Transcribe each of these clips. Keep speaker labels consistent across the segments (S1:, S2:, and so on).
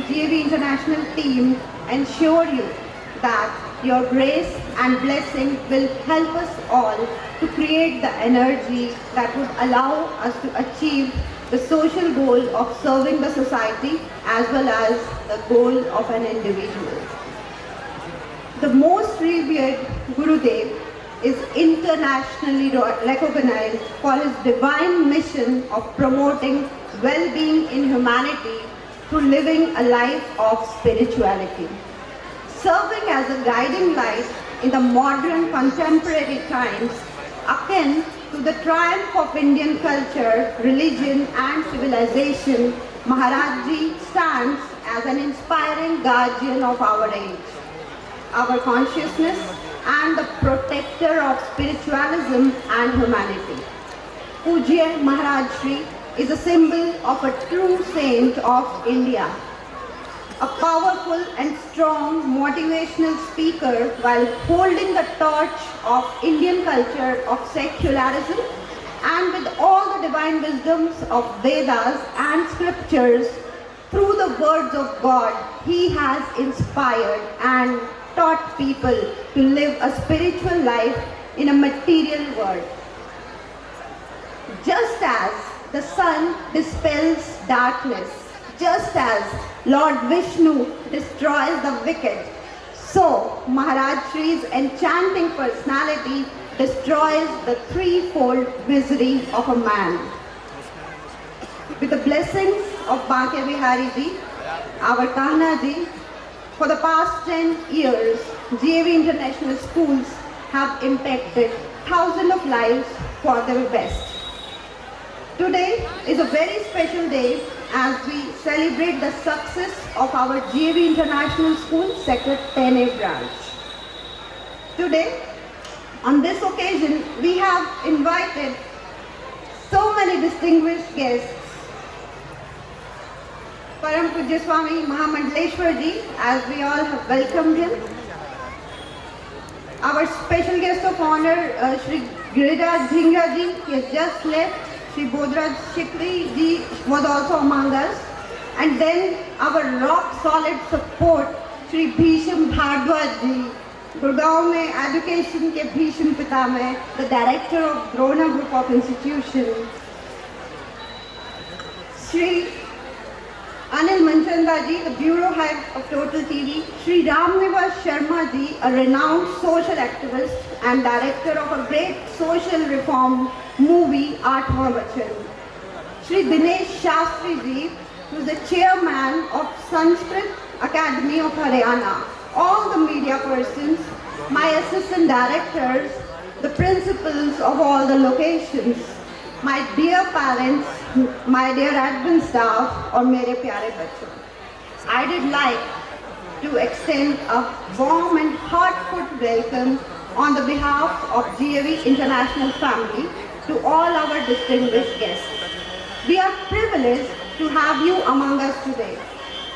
S1: GAV International team ensure you that your grace and blessing will help us all to create the energy that would allow us to achieve the social goal of serving the society as well as the goal of an individual. The most revered Gurudev is internationally recognized for his divine mission of promoting well-being in humanity through living a life of spirituality. Serving as a guiding light in the modern contemporary times, akin to the triumph of Indian culture, religion and civilization, Maharaj Ji stands as an inspiring guardian of our age, our consciousness and the protector of spiritualism and humanity. Pujya Maharaj Ji is a symbol of a true saint of India, a powerful and strong motivational speaker while holding the torch of Indian culture of secularism, and with all the divine wisdoms of Vedas and scriptures, through the words of God, he has inspired and taught people to live a spiritual life in a material world. Just as the sun dispels darkness, just as Lord Vishnu destroys the wicked, so Maharaj Ji's enchanting personality destroys the threefold misery of a man. With the blessings of Banke Bihari Ji, our Kahna Ji, for the past 10 years, GAV International Schools have impacted thousands of lives for their best. Today is a very special day as we celebrate the success of our GAV International School Sector 10A branch. Today, on this occasion, we have invited so many distinguished guests. Param Pujya Swami Mahamandaleshwar Ji, as we all have welcomed him. Our special guest of honor, Shri Giriraj Dhingra Ji, he has just left. Shri Bodhraj Shikri Ji was also among us. And then our rock solid support, Shri Bhisham Bhardwaj Ji, Gurgaon mein education ke Bhisham Pita mein, the director of Drona Group of Institutions. Shri Anil Manchanda Ji, the bureau head of Total TV. Shri Ramnivas Sharma Ji, a renowned social activist and director of a great social reform movie, Aathwaं Vachan. Shri Dinesh Shastri Ji, who is the chairman of Sanskrit Academy of Haryana. All the media persons, my assistant directors, the principals of all the locations, my dear parents, my dear admin staff, or mere pyare bachcho. I did like to extend a warm and heartfelt welcome on the behalf of GAV International family to all our distinguished guests. We are privileged to have you among us today,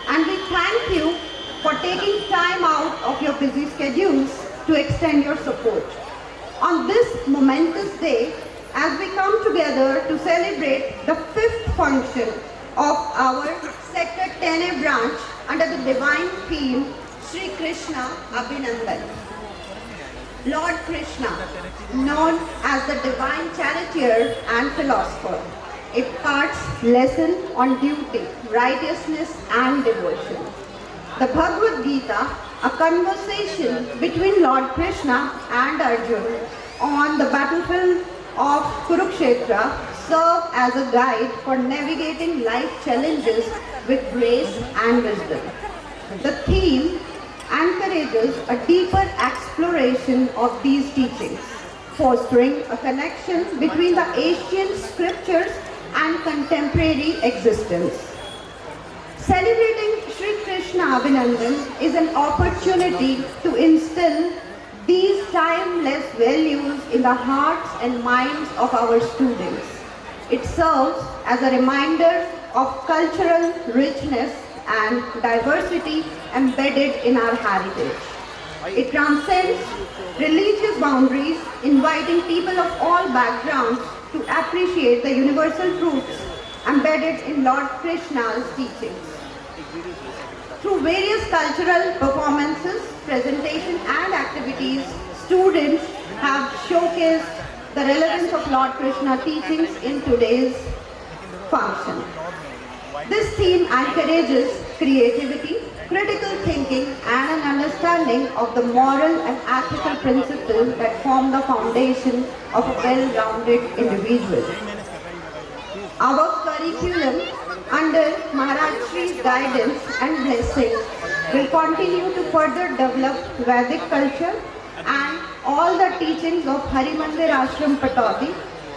S1: and we thank you for taking time out of your busy schedules to extend your support. On this momentous day, as we come together to celebrate the 5th function of our Sector 10A branch under the divine theme, Sri Krishna Abhinandan. Lord Krishna, known as the divine charioteer and philosopher, imparts lesson on duty, righteousness and devotion. The Bhagavad Gita, a conversation between Lord Krishna and Arjuna on the battlefield of Kurukshetra, serve as a guide for navigating life challenges with grace and wisdom. The theme encourages a deeper exploration of these teachings, fostering a connection between the ancient scriptures and contemporary existence. Celebrating Sri Krishna Abhinandan is an opportunity to instill these timeless values in the hearts and minds of our students. It serves as a reminder of cultural richness and diversity embedded in our heritage. It transcends religious boundaries, inviting people of all backgrounds to appreciate the universal truths embedded in Lord Krishna's teachings. Through various cultural performances, presentation and activities, students have showcased the relevance of Lord Krishna teachings in today's function. This theme encourages creativity, critical thinking and an understanding of the moral and ethical principles that form the foundation of a well-rounded individual. Our curriculum under Maharaj Shri's guidance and blessing will continue to further develop Vedic culture and all the teachings of Harimandir Ashram Patodi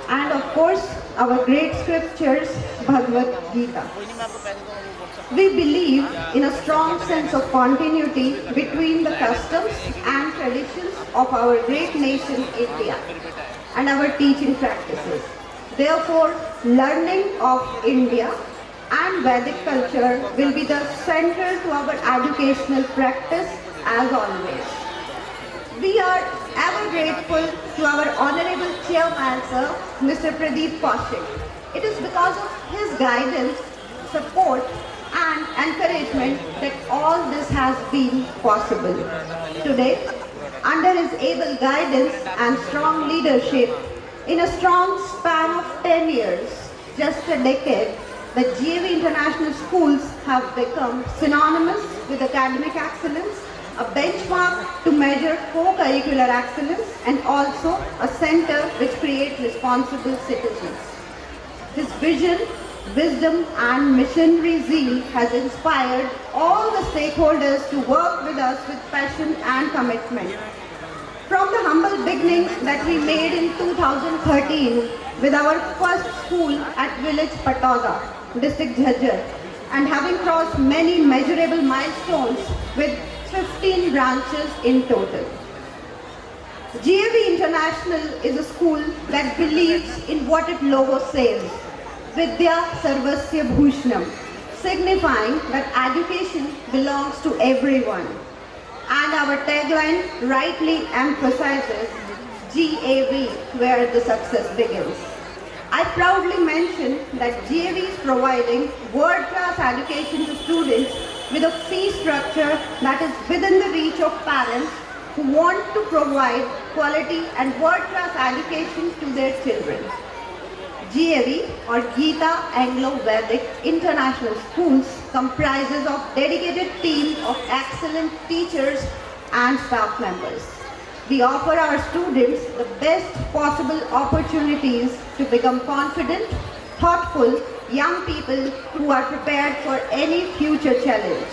S1: and of course our great scriptures Bhagavad Gita. We believe in a strong sense of continuity between the customs and traditions of our great nation India and our teaching practices. Therefore, learning of India and Vedic culture will be the central to our educational practice as always. We are ever grateful to our Honorable Chairman Sir, Mr. Pradeep Kaushik. It is because of his guidance, support and encouragement that all this has been possible. Today, under his able guidance and strong leadership, in a strong span of 10 years, just a decade, the GAV International Schools have become synonymous with academic excellence, a benchmark to measure co-curricular excellence, and also a center which creates responsible citizens. His vision, wisdom and missionary zeal has inspired all the stakeholders to work with us with passion and commitment. From the humble beginnings that we made in 2013 with our first school at village Patoda, district Jhajjar, and having crossed many measurable milestones with 15 branches in total. GAV International is a school that believes in what its logo says, Vidya Sarvasya Bhushanam, signifying that education belongs to everyone. And our tagline rightly emphasizes GAV, where the success begins. I proudly mention that GAV is providing world-class education to students with a fee structure that is within the reach of parents who want to provide quality and world-class education to their children. GAV or Gita Anglo-Vedic International Schools comprises of dedicated team of excellent teachers and staff members. We offer our students the best possible opportunities to become confident, thoughtful, young people who are prepared for any future challenge.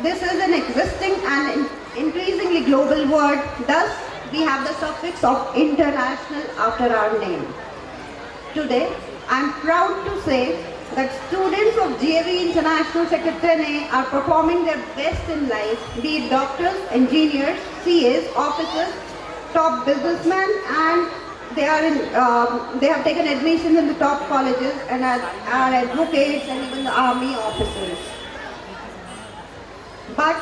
S1: This is an existing and increasingly global word, thus we have the suffix of international after our name. Today, I am proud to say that students of GAV International Secretariat are performing their best in life, be it doctors, engineers, CAs, officers, top businessmen, and they have taken admission in the top colleges and are advocates and even the army officers. But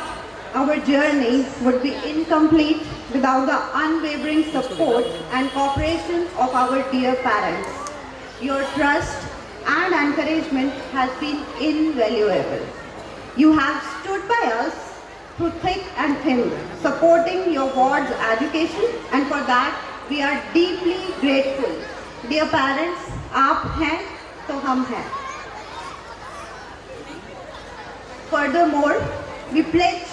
S1: our journey would be incomplete without the unwavering support and cooperation of our dear parents. Your trust and encouragement has been invaluable. You have stood by us through thick and thin, supporting your ward's education, and for that we are deeply grateful. Dear parents, आप हैं तो हम हैं. Furthermore, we pledge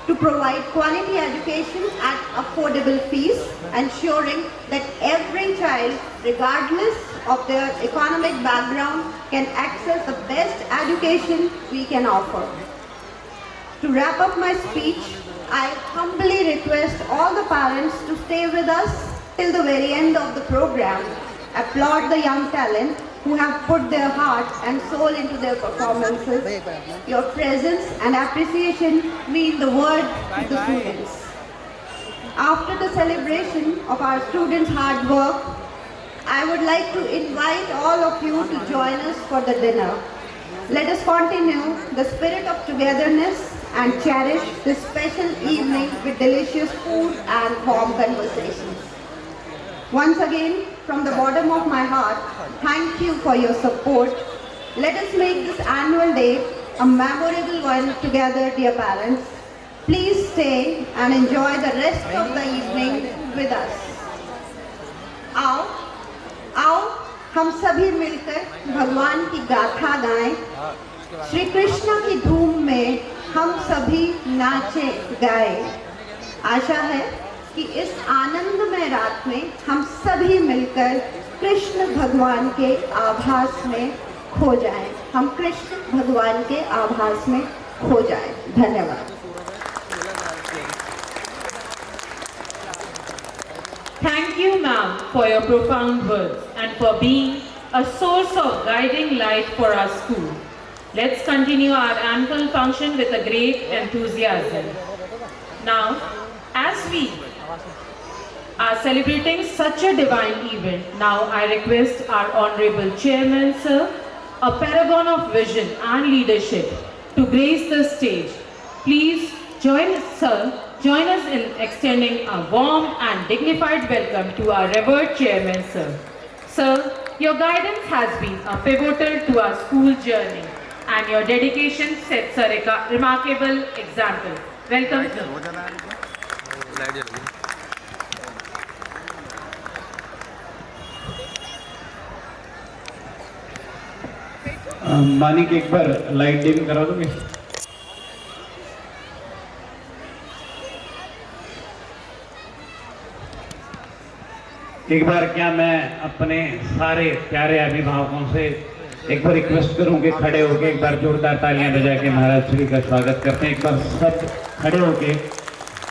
S1: to provide quality education at affordable fees, ensuring that every child, regardless of their economic background, can access the best education we can offer. To wrap up my speech, I humbly request all the parents to stay with us till the very end of the program. Applaud the young talent who have put their heart and soul into their performances. Your presence and appreciation mean the world to the students. After the celebration of our students' hard work, I would like to invite all of you to join us for the dinner. Let us continue the spirit of togetherness and cherish this special evening with delicious food and warm conversations. Once again, from the bottom of my heart, thank you for your support. Let us make this annual day a memorable one together, dear parents. Please stay and enjoy the rest of the evening with us. आओ आओ हम सभी मिलकर भगवान की गाथा गाएं, श्री कृष्ण की धूम में हम सभी नाचे गाएं। आशा है कि इस आनंदमय रात में हम सभी मिलकर कृष्ण भगवान के आभास में खो जाएं, हम कृष्ण भगवान के आभास में खो जाएं। धन्यवाद।
S2: Thank you, ma'am, for your profound words and for being a source of guiding light for our school. Let's continue our annual function with a great enthusiasm. Now, as we are celebrating such a divine event, now I request our Honorable Chairman, sir, a paragon of vision and leadership, to grace the stage. Please join us, sir. Join us in extending a warm and dignified welcome to our revered chairman, sir. Sir, your guidance has been a pivotal to our school journey, and your dedication sets a remarkable example. Welcome, sir.
S3: Manik एक बार light dim करा दोगे? एक बार क्या मैं अपने सारे प्यारे अभिभावकों से एक बार रिक्वेस्ट करूं कि खड़े होके एक बार जोरदार तालियां बजा के महाराज श्री का स्वागत करते हैं। एक बार सब खड़े होके